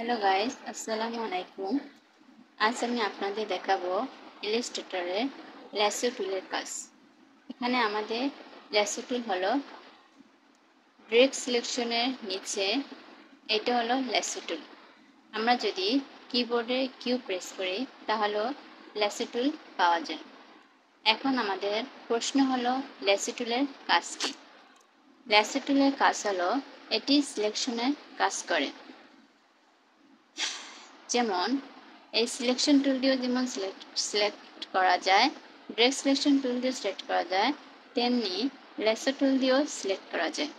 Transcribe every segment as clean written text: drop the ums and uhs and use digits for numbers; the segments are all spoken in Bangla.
হ্যালো গাইস, আসসালামু আলাইকুম। আজ আমি আপনাদের দেখাবো ইলাস্ট্রেটরের ল্যাসো টুলের কাজ। এখানে আমাদের ল্যাসো টুল হলো ব্রেক সিলেকশনের নিচে, এটা হলো ল্যাসো টুল। আমরা যদি কিবোর্ডে কিউ প্রেস করি তাহলে ল্যাসো টুল পাওয়া যায়। এখন আমাদের প্রশ্ন হলো ল্যাসো টুলের কাজ কি? ল্যাসো টুলের কাজ হলো এটি সিলেকশনের কাজ করে। যেমন এই সিলেকশন টুল দিয়েও যেমন সিলেক্ট করা যায়, ব্রেক সিলেকশন টুল দিয়ে সিলেক্ট করা যায়, তেমনি ল্যাসো টুল দিয়েও সিলেক্ট করা যায়।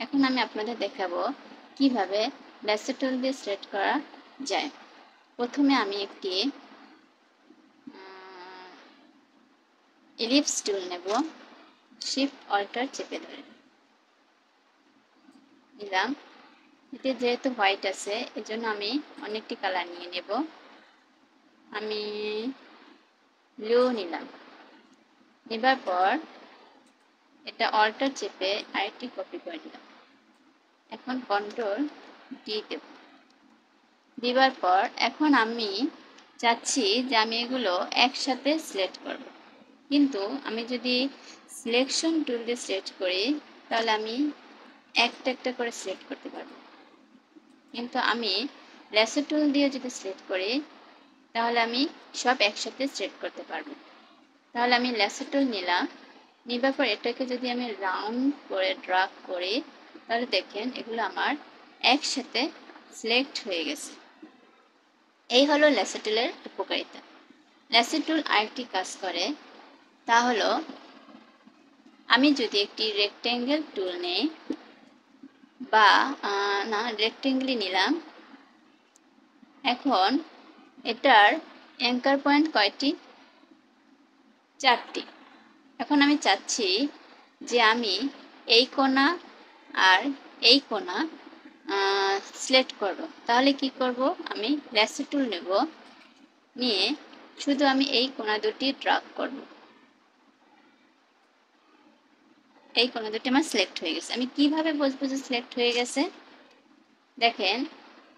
এখন আমি আপনাদের দেখাবো কিভাবে ল্যাসো টুল দিয়ে সিলেক্ট করা যায়। প্রথমে আমি একটি ইলিপস টুল নেব, শিফট অল্টার চেপে ধরে নিলাম। এতে যেহেতু হোয়াইট আছে এজন্য আমি অনেকটি কালার নিয়ে নেব। আমি ব্লু নিলাম। নেবার পর এটা অল্টার চেপে আরেকটি কপি করে দিলাম। এখন কন্ট্রোল ডি দেব। দেবার পর এখন আমি চাচ্ছি যে আমি এগুলো একসাথে সিলেক্ট করব, কিন্তু আমি যদি সিলেকশন টুল দিয়ে সিলেক্ট করি তাহলে আমি একটা একটা করে সিলেক্ট করতে পারবো, কিন্তু আমি ল্যাসো টুল দিয়ে যদি সিলেক্ট করি তাহলে আমি সব একসাথে সিলেক্ট করতে পারবো। তাহলে আমি ল্যাসো টুল নিলাম। নেবার পর এটাকে যদি আমি রাউন্ড করে ড্রাগ করি তাহলে দেখেন এগুলো আমার একসাথে সিলেক্ট হয়ে গেছে। এই হলো ল্যাসো টুলের উপকারিতা। ল্যাসো টুল আরেকটি কাজ করে, তা হলো আমি যদি একটি রেক্ট্যাঙ্গেল টুল নেই বা না রেক্ট্যাঙ্গেলই নিলাম, এখন এটার অ্যাঙ্কার পয়েন্ট কয়টি? 4টি। এখন আমি চাচ্ছি যে আমি এই কোণা আর এই কোণা সিলেক্ট করব। তাহলে কি করব, আমি ল্যাসো টুল নেব, নিয়ে শুধু আমি এই কোণা দুটি ড্রাগ করব। এই কোণা দুটি আমার সিলেক্ট হয়ে গেছে। আমি কিভাবে বুঝবো যে সিলেক্ট হয়ে গেছে? দেখেন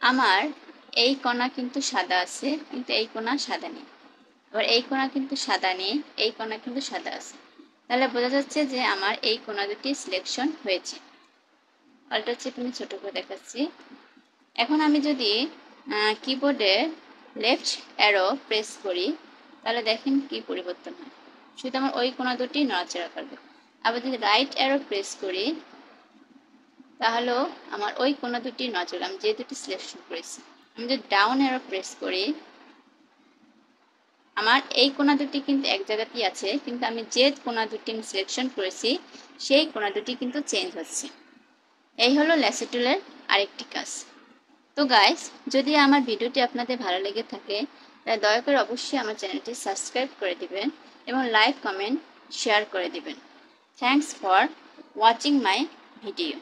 আমার এই কোণা কিন্তু সাদা আছে, কিন্তু এই কোণা সাদা নেই। আবার এই কোণা কিন্তু সাদা নেই, এই কোণা কিন্তু সাদা আছে। তাহলে বোঝা যাচ্ছে যে আমার এই কোণা দুটি সিলেকশন হয়েছে। অল্টার চেপে আমি ছোট করে দেখাচ্ছি। এখন আমি যদি কিবোর্ডে লেফট অ্যারো প্রেস করি তাহলে দেখেন কি পরিবর্তন হয়, শুধু আমার ওই কোণা দুটি নড়াচড়া করবে। আবার যদি রাইট অ্যারো প্রেস করি তাহলেও আমার ওই কোণা দুটি নড়াচড়া, আমি যে দুটি সিলেকশন করেছি। আমি যদি ডাউন অ্যারো প্রেস করি আমার এই কোণা দুটি কিন্তু এক জায়গাতেই আছে, কিন্তু আমি যে কোণা দুটি আমি সিলেকশন করেছি সেই কোণা দুটি কিন্তু চেঞ্জ হচ্ছে। এই হলো ল্যাসো টুলের আরেকটি কাজ। তো গাইস, যদি আমার ভিডিওটি আপনাদের ভালো লেগে থাকে তাহলে দয়া করে অবশ্যই আমার চ্যানেলটি সাবস্ক্রাইব করে দিবেন এবং লাইক কমেন্ট শেয়ার করে দিবেন। Thanks for watching my video.